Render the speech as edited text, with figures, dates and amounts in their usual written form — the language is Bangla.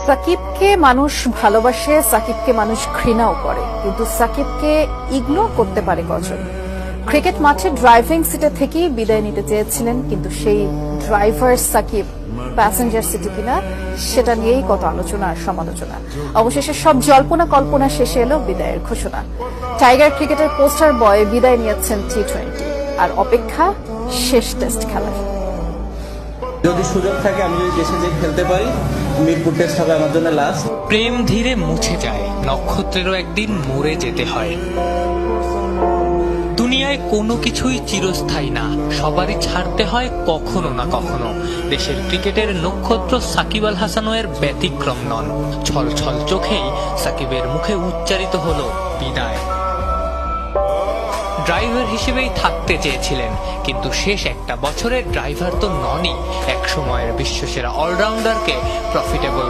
সাকিবকে মানুষ ভালোবাসে, সাকিবকে মানুষ ঘৃণাও করে, কিন্তু সাকিবকে ইগনোর করতে পারে কজন? ক্রিকেট মাঠে ড্রাইভিং সিটে থেকেই বিদায় নিতে চেয়েছিলেন, কিন্তু সেই ড্রাইভার সাকিব প্যাসেঞ্জার সিটে কিনা সেটা নিয়েই কত আলোচনা আর সমালোচনা। অবশেষে সব জল্পনা কল্পনা শেষে এলো বিদায়ের ঘোষণা। টাইগার ক্রিকেটের পোস্টার বয় বিদায় নিয়েছেন টি-20, আর অপেক্ষা শেষ টেস্ট খেলার। যদি সুযোগ থাকে, আমি যদি দেশে যেয়ে খেলতে পারি, মিরপুর টেস্ট হবে আমার জন্য লাস্ট। প্রেম ধীরে মুছে যায়, নক্ষত্রেরও একদিন মরে যেতে হয়। দুনিয়ায় কোনো কিছুই চিরস্থায়ী না, সবারই ছাড়তে হয় কখনো না কখনো। দেশের ক্রিকেটের নক্ষত্র সাকিব আল হাসানের ব্যতিক্রম নন। ছল ছল চোখেই সাকিবের মুখে উচ্চারিত হলো বিদায়। ড্রাইভার হিসেবেই থাকতে চেয়েছিলেন, কিন্তু শেষ একটা বছরের ড্রাইভার তো ননই। এক সময়ের বিশ্বসেরা অলরাউন্ডারকে প্রফিটেবল